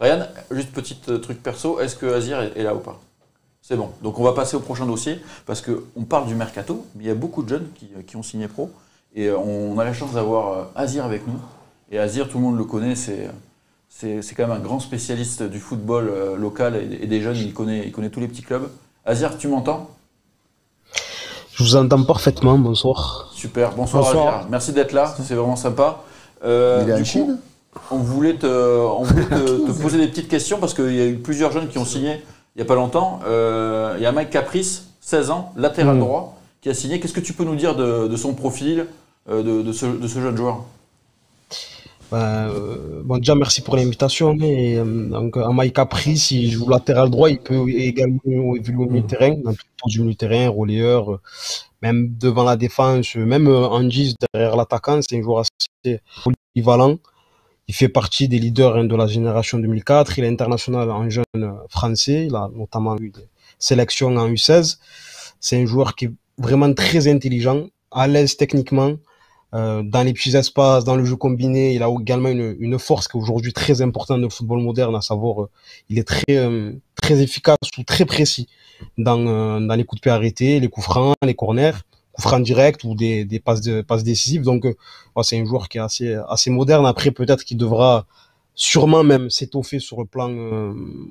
Ryan, juste petit truc perso, est-ce que Azir est là ou pas? C'est bon. Donc on va passer au prochain dossier parce qu'on parle du mercato, mais il y a beaucoup de jeunes qui ont signé pro et on a la chance d'avoir Azir avec nous. Et Azir, tout le monde le connaît, c'est quand même un grand spécialiste du football local et des jeunes, il connaît tous les petits clubs. Azir, tu m'entends? Je vous entends parfaitement, bonsoir. Super, bonsoir Azir, merci d'être là, c'est vraiment sympa. Il est en Chine. On voulait te poser des petites questions parce qu'il y a eu plusieurs jeunes qui ont signé il n'y a pas longtemps. Il y a Mike Caprice, 16 ans, latéral droit, qui a signé. Qu'est-ce que tu peux nous dire de son profil, de ce jeune joueur? Bon, déjà, merci pour l'invitation. Donc, Mike Caprice, il joue latéral droit, il peut également évoluer au milieu de terrain, dans tout poste du milieu de terrain, relayeur, même devant la défense, même en 10 derrière l'attaquant. C'est un joueur assez polyvalent. Il fait partie des leaders de la génération 2004. Il est international en jeune français. Il a notamment eu des sélections en U16. C'est un joueur qui est vraiment très intelligent, à l'aise techniquement, dans les petits espaces, dans le jeu combiné. Il a également une force qui est aujourd'hui très importante dans le football moderne, à savoir, il est très efficace ou très précis dans les coups de pied arrêtés, les coups francs, les corners, coups francs directs ou des passes décisives. Donc, c'est un joueur qui est assez moderne. Après, peut-être qu'il devra sûrement même s'étoffer sur le plan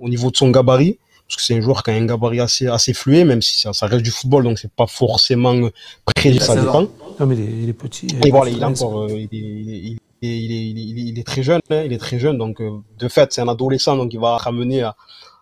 au niveau de son gabarit, parce que c'est un joueur qui a un gabarit assez fluide, même si ça reste du football, donc c'est pas forcément précis, ça dépend. Non, mais il est petit. Et voilà, il est encore, il est très jeune, hein, il est très jeune, donc de fait, c'est un adolescent, donc il va ramener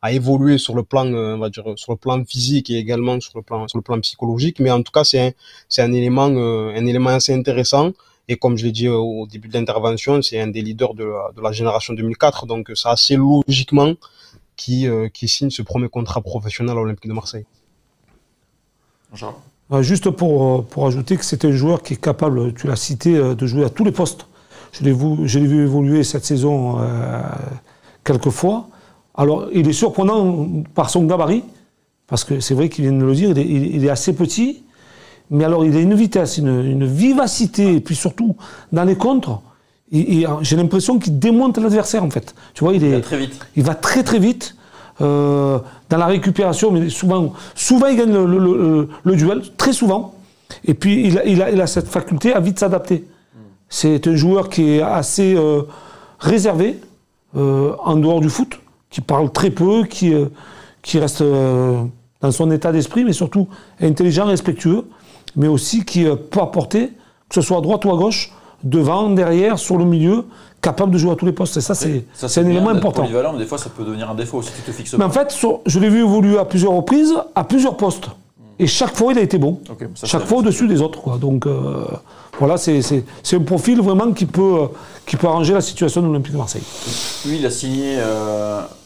à évoluer sur le plan, on va dire, sur le plan physique et également sur le plan psychologique. Mais en tout cas, c'est un élément assez intéressant. Et comme je l'ai dit au début de l'intervention, c'est un des leaders de la génération 2004. Donc, c'est assez logiquement qui signe ce premier contrat professionnel à l'Olympique de Marseille. Jean. Juste pour ajouter que c'est un joueur qui est capable, tu l'as cité, de jouer à tous les postes. Je l'ai vu évoluer cette saison quelques fois. Alors, il est surprenant par son gabarit, parce que c'est vrai qu'il vient de le dire, il est assez petit, mais alors il a une vitesse, une vivacité, et puis surtout, dans les contres, j'ai l'impression qu'il démonte l'adversaire, en fait. Tu vois, il va très vite. Il va très très vite, dans la récupération, mais souvent il gagne le duel, très souvent, et puis il a cette faculté à vite s'adapter. C'est un joueur qui est assez réservé, en dehors du foot, qui parle très peu, qui reste dans son état d'esprit, mais surtout intelligent, respectueux, mais aussi qui peut apporter, que ce soit à droite ou à gauche, devant, derrière, sur le milieu, capable de jouer à tous les postes. Et ça, c'est un élément important. Polyvalent, mais des fois, ça peut devenir un défaut si tu te fixes pas. Mais en fait, je l'ai vu évoluer à plusieurs reprises, à plusieurs postes. Et chaque fois, il a été bon. Okay, chaque fois au-dessus des autres, quoi. Donc, voilà, c'est un profil vraiment qui peut arranger la situation de l'Olympique de Marseille. Lui, il a signé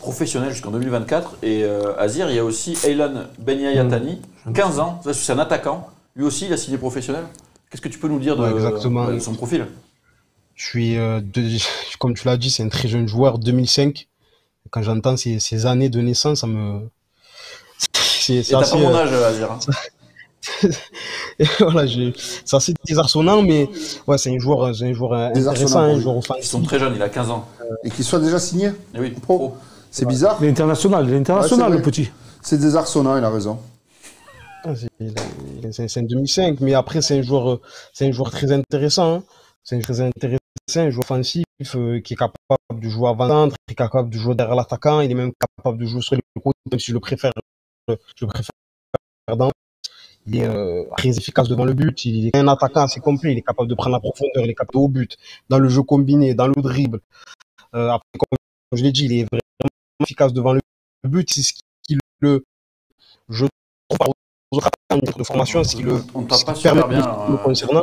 professionnel jusqu'en 2024. Et Azir, il y a aussi Aylan Benyayatani, 15 ans. C'est un attaquant. Lui aussi, il a signé professionnel. Qu'est-ce que tu peux nous dire de son profil? Je suis, comme tu l'as dit, c'est un très jeune joueur, 2005. Quand j'entends ces années de naissance, ça me... Et t'as pas mon âge, Azir. Voilà, c'est assez désarçonnant, mais ouais, c'est un joueur intéressant, un joueur offensif. Ils sont très jeunes, il a 15 ans. Et qu'il soit déjà signé oui, pro. C'est bizarre. Il est international, le petit. C'est désarçonnant, il a raison. C'est un 2005, mais après, c'est un joueur très intéressant. Hein. C'est un joueur très intéressant, un joueur offensif qui est capable de jouer avant-centre, qui est capable de jouer derrière l'attaquant, il est même capable de jouer sur les côtés, même si je le préfère dans. Il est très efficace devant le but, il est un attaquant assez complet, il est capable de prendre la profondeur, il est capable de au but, dans le jeu combiné, dans le dribble. Après, comme je l'ai dit, il est vraiment efficace devant le but, c'est ce qui je trouve par aux autres attaquants de formation, ce qui le permet bien le concernant.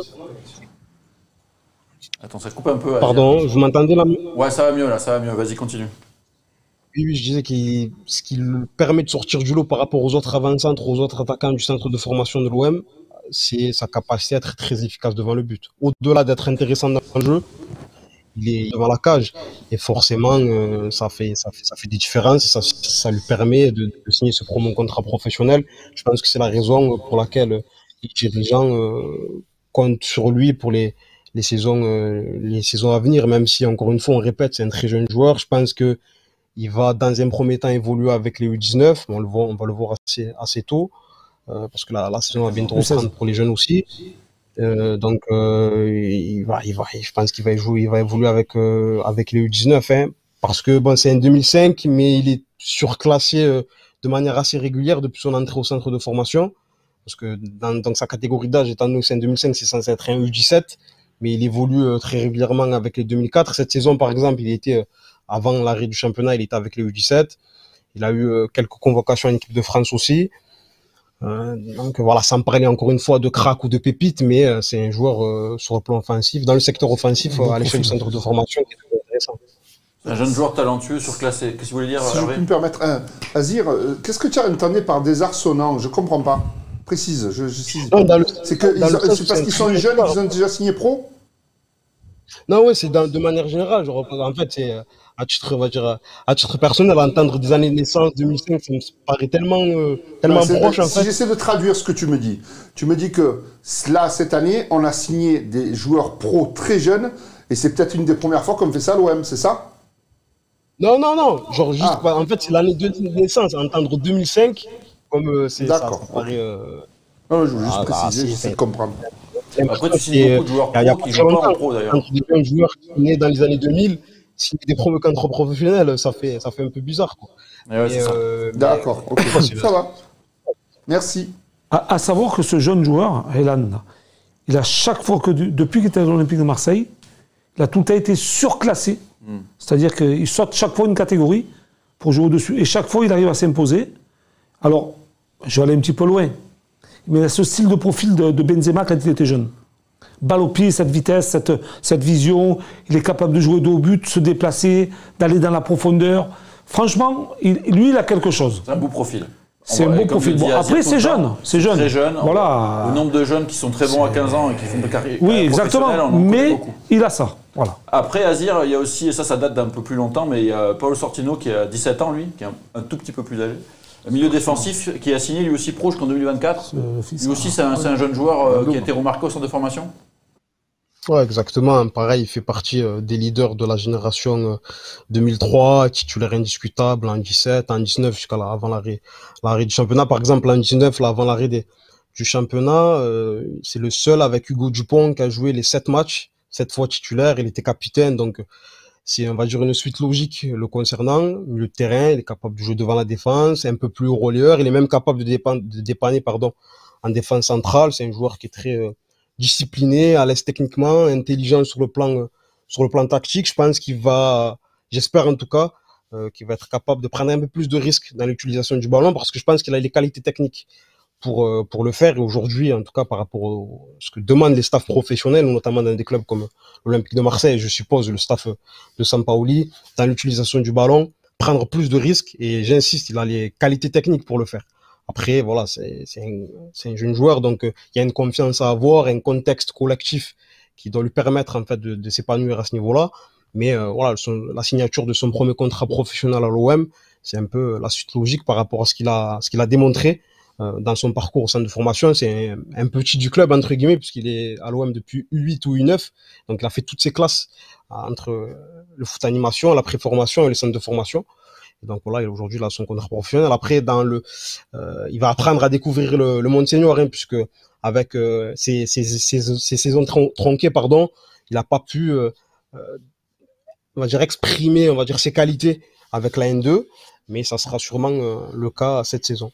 Attends, ça coupe un peu. Pardon, vous m'entendez là? Ouais, ça va mieux là, ça va mieux, vas-y, continue. Oui, je disais que ce qui le permet de sortir du lot par rapport aux autres avant-centres, aux autres attaquants du centre de formation de l'OM, c'est sa capacité à être très efficace devant le but. Au-delà d'être intéressant dans le jeu, il est devant la cage. Et forcément, ça fait des différences et ça lui permet de signer ce premier contrat professionnel. Je pense que c'est la raison pour laquelle les dirigeants comptent sur lui pour les saisons à venir, même si, encore une fois, on répète, c'est un très jeune joueur. Je pense que Il va dans un premier temps évoluer avec les U19, mais on va le voir assez tôt, parce que la saison va bientôt reprendre pour les jeunes aussi. Je pense qu'il va évoluer avec les U19, hein, parce que bon, c'est un 2005, mais il est surclassé de manière assez régulière depuis son entrée au centre de formation, parce que dans sa catégorie d'âge, étant donné que c'est un 2005, c'est censé être un U17, mais il évolue très régulièrement avec les 2004. Cette saison, par exemple, il était avant l'arrêt du championnat, il était avec les U17. Il a eu quelques convocations en équipe de France aussi. Donc voilà, sans parler encore une fois de crack ou de pépite, mais c'est un joueur sur le plan offensif, dans le secteur offensif, à l'échelle du centre de formation, qui est très intéressant. Un jeune joueur talentueux, surclassé. Qu'est-ce que vous voulez dire, Si je Hervé? peux me permettre, Azir, qu'est-ce que tu as entendu par désarçonnant? Je comprends pas. Précise, Non, c'est parce qu'ils sont jeunes et qu'ils ont déjà signé pro? Non, ouais, c'est de manière générale. En fait, c'est à titre, on va dire, à titre personnel, entendre des années de naissance 2005, ça me paraît tellement proche, en Si fait. j'essaie de traduire ce que tu me dis que là, cette année, on a signé des joueurs pro très jeunes, et c'est peut-être une des premières fois qu'on fait ça à l'OM, c'est ça? Non. Genre, juste, en fait, c'est l'année de naissance. Entendre 2005, comme ça paraît. Non, je veux juste préciser, j'essaie de comprendre. Après, tu signes beaucoup de joueurs pro qui jouent pas en pro, d'ailleurs. Entre des jeunes joueurs qui sont nés dans les années 2000, signer des promos contre professionnels, ça fait un peu bizarre, quoi. Ouais, c'est ça. D'accord, ok, ça va. Merci. À savoir que ce jeune joueur, Elan, il a chaque fois depuis qu'il était à l'Olympique de Marseille, il a tout le temps été surclassé. C'est-à-dire qu'il saute chaque fois une catégorie pour jouer au-dessus. Et chaque fois, il arrive à s'imposer. Alors, je vais aller un petit peu loin. Mais il a ce style de profil de Benzema quand il était jeune. Balle au pied, cette vitesse, cette vision. Il est capable de jouer dos au but, se déplacer, d'aller dans la profondeur. Franchement, lui, il a quelque chose. C'est un beau profil. C'est un beau profil. Bon, après, c'est jeune. C'est jeune. Très jeune. Voilà. Le nombre de jeunes qui sont très bons à 15 ans et qui font des carrières Oui, exactement. Mais il a ça. Voilà. Après, Azir, il y a aussi, et ça date d'un peu plus longtemps, mais il y a Paolo Sortino qui a 17 ans, lui, qui est un tout petit peu plus âgé. Un milieu défensif qui a signé lui aussi pro jusqu'en 2024. Lui aussi, c'est un jeune joueur qui a été remarqué au centre de formation. Ouais, exactement. Pareil, il fait partie des leaders de la génération 2003, titulaire indiscutable en 17, en 19 jusqu'à avant l'arrêt du championnat. Par exemple, en 19, là, avant l'arrêt du championnat, c'est le seul avec Hugo Dupont qui a joué les 7 matchs, 7 fois titulaire. Il était capitaine, donc c'est, on va dire, une suite logique le concernant. Milieu de terrain, il est capable de jouer devant la défense, un peu plus relayeur. Il est même capable de dépanner, en défense centrale. C'est un joueur qui est très discipliné, à l'aise techniquement, intelligent sur le plan tactique. Je pense j'espère en tout cas, qu'il va être capable de prendre un peu plus de risques dans l'utilisation du ballon, parce que je pense qu'il a les qualités techniques pour le faire. Et aujourd'hui, en tout cas, par rapport à ce que demandent les staffs professionnels, notamment dans des clubs comme l'Olympique de Marseille, je suppose, le staff de Sampaoli, dans l'utilisation du ballon, prendre plus de risques. Et j'insiste, il a les qualités techniques pour le faire. Après, voilà, c'est un jeune joueur, donc il y a une confiance à avoir, un contexte collectif qui doit lui permettre en fait de s'épanouir à ce niveau-là. Mais voilà, la signature de son premier contrat professionnel à l'OM, c'est un peu la suite logique par rapport à ce qu'il a démontré dans son parcours au centre de formation. C'est un petit du club, entre guillemets, puisqu'il est à l'OM depuis U8 ou U9. Donc il a fait toutes ses classes entre le foot animation, la préformation et le centre de formation. Et donc voilà, aujourd'hui, il a son contrat professionnel. Après, il va apprendre à découvrir le monde senior, hein, puisque avec ses saisons tronquées, il n'a pas pu, on va dire, exprimer, on va dire, ses qualités avec la N2, mais ça sera sûrement le cas cette saison.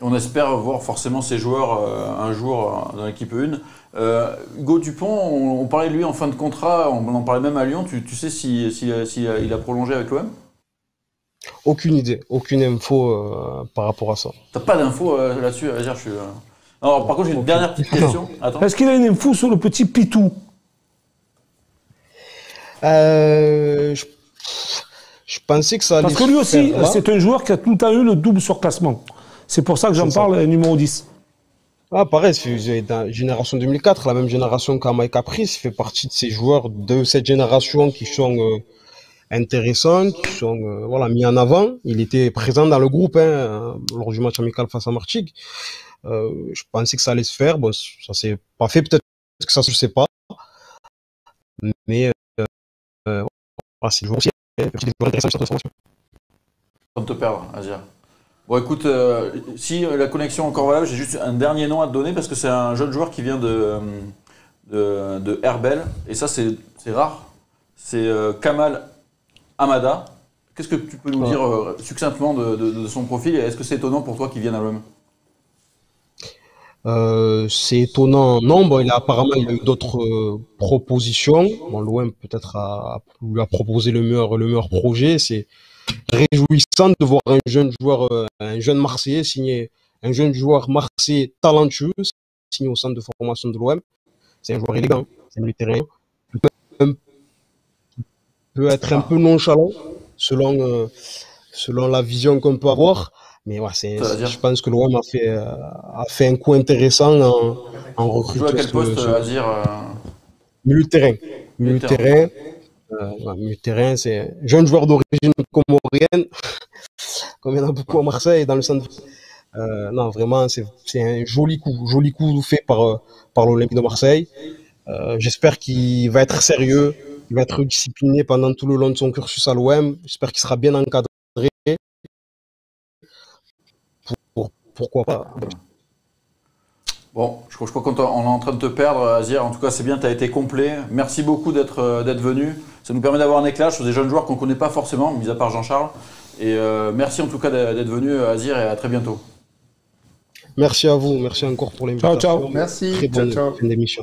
On espère voir forcément ces joueurs un jour dans l'équipe 1. Hugo Dupont, on parlait de lui en fin de contrat, on en parlait même à Lyon. Tu sais s'il a prolongé avec l'OM? Aucune idée, aucune info par rapport à ça. T'as pas d'infos là-dessus, Azir, Alors, par contre, j'ai une dernière petite question. Attends. Est-ce qu'il a une info sur le petit Pitou? Je pensais que ça allait. Parce que lui aussi, faire, c'est un joueur qui a tout le temps eu le double surclassement. C'est pour ça que j'en parle, numéro 10. Ah, pareil, c'est dans la génération 2004, la même génération qu'Amai Caprice, fait partie de ces joueurs de cette génération qui sont intéressants, qui sont mis en avant. Il était présent dans le groupe lors du match amical face à Martigues. Je pensais que ça allait se faire. Bon, ça s'est pas fait, peut-être que ça se sait pas. Mais c'est toujours aussi intéressant cette transformation. en train de te perdre, Azir. Bon, écoute, si la connexion est encore valable, j'ai juste un dernier nom à te donner parce que c'est un jeune joueur qui vient de Herbel. Et ça, c'est rare. C'est Kamal Amada. Qu'est-ce que tu peux nous dire succinctement de son profil? Et est-ce que c'est étonnant pour toi qu'il vienne à l'OM? C'est étonnant. Non, bon, apparemment il a eu d'autres propositions. Bon, l'OM peut-être lui a proposé le meilleur projet. C'est réjouissant de voir un jeune joueur, un jeune Marseillais signer, un jeune joueur marseillais talentueux signé au centre de formation de l'OM. C'est un joueur élégant, c'est un milieu de terrain. Peut être un peu nonchalant selon la vision qu'on peut avoir. Mais ouais, je pense que l'OM a fait un coup intéressant en Tu recrutant. joues à quel poste, Azir Milieu de terrain. Milieu de terrain. Milieu de terrain, c'est un jeune joueur d'origine comorienne, comme il y en a beaucoup à Marseille, dans le centre. Non, vraiment, c'est un joli coup fait par l'Olympique de Marseille. J'espère qu'il va être sérieux, il va être discipliné pendant tout le long de son cursus à l'OM. J'espère qu'il sera bien encadré. Pourquoi pas? Bon, je crois qu'on est en train de te perdre, Azir. En tout cas, c'est bien, tu as été complet. Merci beaucoup d'être venu. Ça nous permet d'avoir un éclairage sur des jeunes joueurs qu'on ne connaît pas forcément, mis à part Jean-Charles. Et merci en tout cas d'être venu, Azir, et à très bientôt. Merci à vous, merci encore pour l'invitation. Ciao. Merci. Très bonne émission.